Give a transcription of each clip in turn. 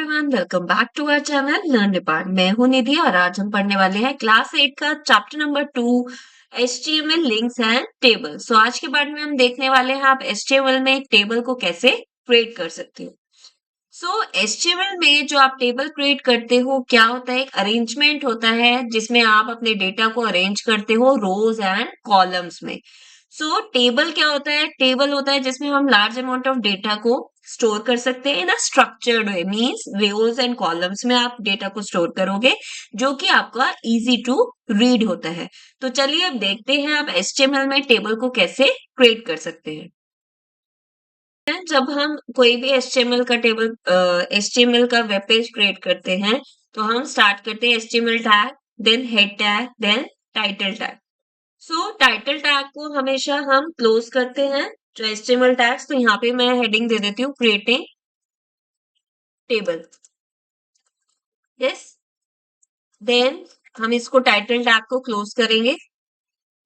Everyone, welcome back to our channel learn depart. मैं हूं निधि और आज हम पढ़ने वाले हैं क्लास 8 का chapter number 2 HTML links and table. So आज के पार्ट में हम देखने वाले हैं आप HTML में एक टेबल को कैसे क्रिएट कर सकते हो। सो HTML में जो आप टेबल क्रिएट करते हो क्या होता है, एक अरेंजमेंट होता है जिसमें आप अपने डेटा को अरेंज करते हो रोज एंड कॉलम्स में। सो टेबल क्या होता है, टेबल होता है जिसमें हम लार्ज अमाउंट ऑफ डेटा को स्टोर कर सकते हैं in a structured way, means rows and columns में आप डेटा को स्टोर करोगे जो कि आपका इजी टू रीड होता है। तो चलिए अब देखते हैं आप HTML में टेबल को कैसे क्रिएट कर सकते हैं। जब हम कोई भी HTML का टेबल HTML का वेब पेज क्रिएट करते हैं तो हम स्टार्ट करते हैं HTML tag, then head tag, then title tag. So title tag को हमेशा हम क्लोज करते हैं जो HTML टैग्स। तो यहाँ पे मैं हेडिंग दे देती हूँ क्रिएटिंग टेबल। यस, देन हम इसको टाइटल टैग को क्लोज करेंगे,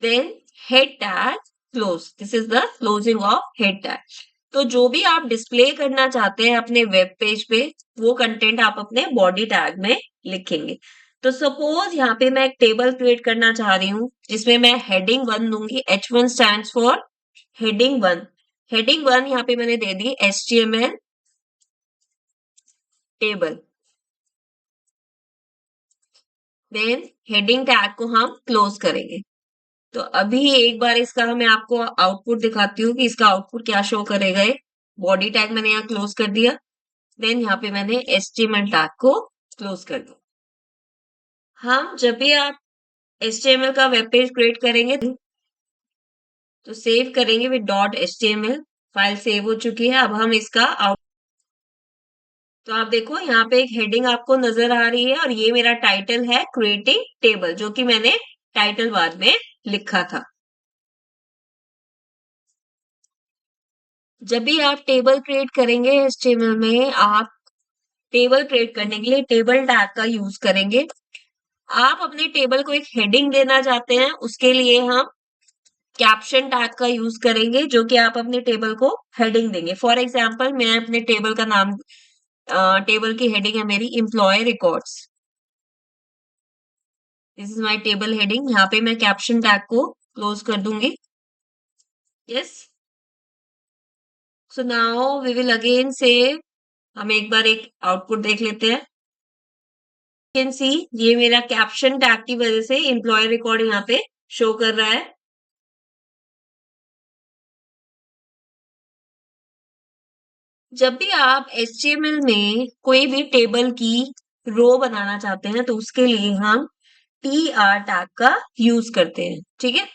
then head tag close. This is the closing of head tag. तो जो भी आप डिस्प्ले करना चाहते हैं अपने वेब पेज पे वो कंटेंट आप अपने बॉडी टैग में लिखेंगे। तो सपोज यहाँ पे मैं एक टेबल क्रिएट करना चाह रही हूँ जिसमें मैं हेडिंग 1 दूंगी। H1 stands for heading 1। Heading 1 यहाँ पे मैंने दे दी HTML table. Then heading tag को हम क्लोज करेंगे। तो अभी एक बार इसका मैं आपको आउटपुट दिखाती हूँ कि इसका आउटपुट क्या शो करेगा। बॉडी टैग मैंने यहाँ क्लोज कर दिया, देन यहाँ पे मैंने HTML टैग को क्लोज कर दिया। हम जब भी आप HTML का वेब पेज क्रिएट करेंगे तो सेव करेंगे विद .html। फाइल सेव हो चुकी है। अब हम इसका आउट, तो आप देखो यहाँ पे एक हेडिंग आपको नजर आ रही है और ये मेरा टाइटल है क्रिएटिंग टेबल, जो कि मैंने टाइटल बार में लिखा था। जब भी आप टेबल क्रिएट करेंगे HTML में, आप टेबल क्रिएट करने के लिए टेबल टैग का यूज करेंगे। आप अपने टेबल को एक हेडिंग देना चाहते हैं, उसके लिए हम कैप्शन टैग का यूज करेंगे जो कि आप अपने टेबल को हेडिंग देंगे। फॉर एग्जाम्पल मैं अपने टेबल का नाम, टेबल की हेडिंग है मेरी employ records. This is my table heading. यहाँ पे मैं कैप्शन टैग को क्लोज कर दूंगी। Yes, so now we will again save. हम एक बार एक आउटपुट देख लेते हैं। कैन सी ये मेरा कैप्शन टैग की वजह से एम्प्लॉय रिकॉर्ड यहाँ पे शो कर रहा है। जब भी आप HTML में कोई भी टेबल की रो बनाना चाहते हैं तो उसके लिए हम TR टैग का यूज करते हैं। ठीक है,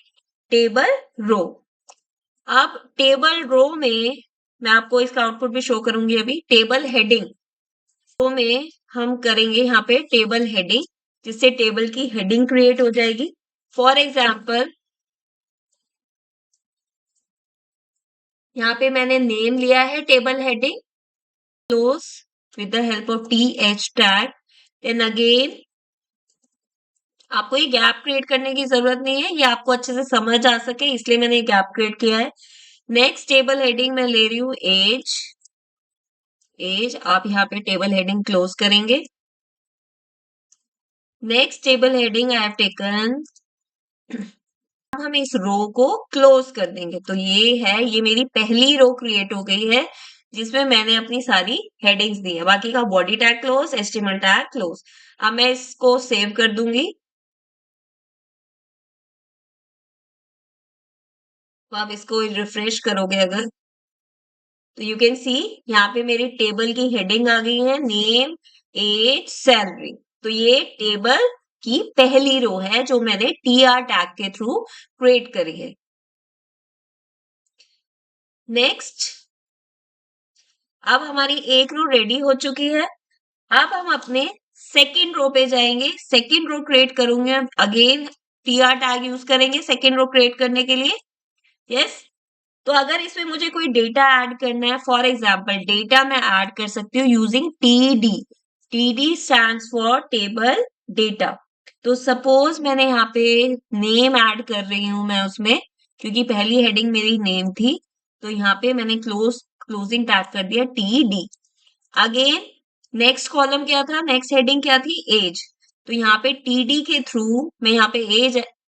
टेबल रो। अब टेबल रो में मैं आपको इसका आउटपुट भी शो करूंगी। अभी टेबल हेडिंग रो में हम करेंगे यहाँ पे टेबल हेडिंग, जिससे टेबल की हेडिंग क्रिएट हो जाएगी। फॉर एग्जाम्पल यहाँ पे मैंने नेम लिया है table heading, close with the help of TH tag. Then again आपको ये गैप क्रिएट करने की जरूरत नहीं है, ये आपको अच्छे से समझ आ सके इसलिए मैंने ये गैप क्रिएट किया है। नेक्स्ट टेबल हेडिंग मैं ले रही हूँ एज। एज आप यहाँ पे टेबल हेडिंग क्लोज करेंगे। Next table heading I have taken, अब हम इस रो को क्लोज कर देंगे। तो ये है, ये मेरी पहली रो क्रिएट हो गई है जिसमें मैंने अपनी सारी हेडिंग्स दी है। बाकी का body tag close, HTML tag close. अब मैं इसको सेव कर दूंगी। तो आप इसको रिफ्रेश करोगे अगर तो यू कैन सी यहाँ पे मेरी टेबल की हेडिंग आ गई है, नेम, एज, सैलरी। तो ये टेबल की पहली रो है जो मैंने TR टैग के थ्रू क्रिएट करी है। नेक्स्ट, अब हमारी एक रो रेडी हो चुकी है। अब हम अपने सेकेंड रो पे जाएंगे, सेकेंड रो क्रिएट करूंगे। अगेन TR टैग यूज करेंगे सेकेंड रो क्रिएट करने के लिए। यस, तो अगर इसमें मुझे कोई डेटा ऐड करना है, फॉर एग्जाम्पल डेटा मैं ऐड कर सकती हूँ using TD। TD stands for table data. तो सपोज मैंने यहाँ पे नेम ऐड कर रही हूँ मैं उसमें, क्योंकि पहली हेडिंग मेरी नेम थी। तो यहाँ पे मैंने क्लोजिंग टैग कर दिया TD। अगेन नेक्स्ट कॉलम क्या था, नेक्स्ट हेडिंग क्या थी, एज। तो यहाँ पे टीडी के थ्रू मैं यहाँ पे एज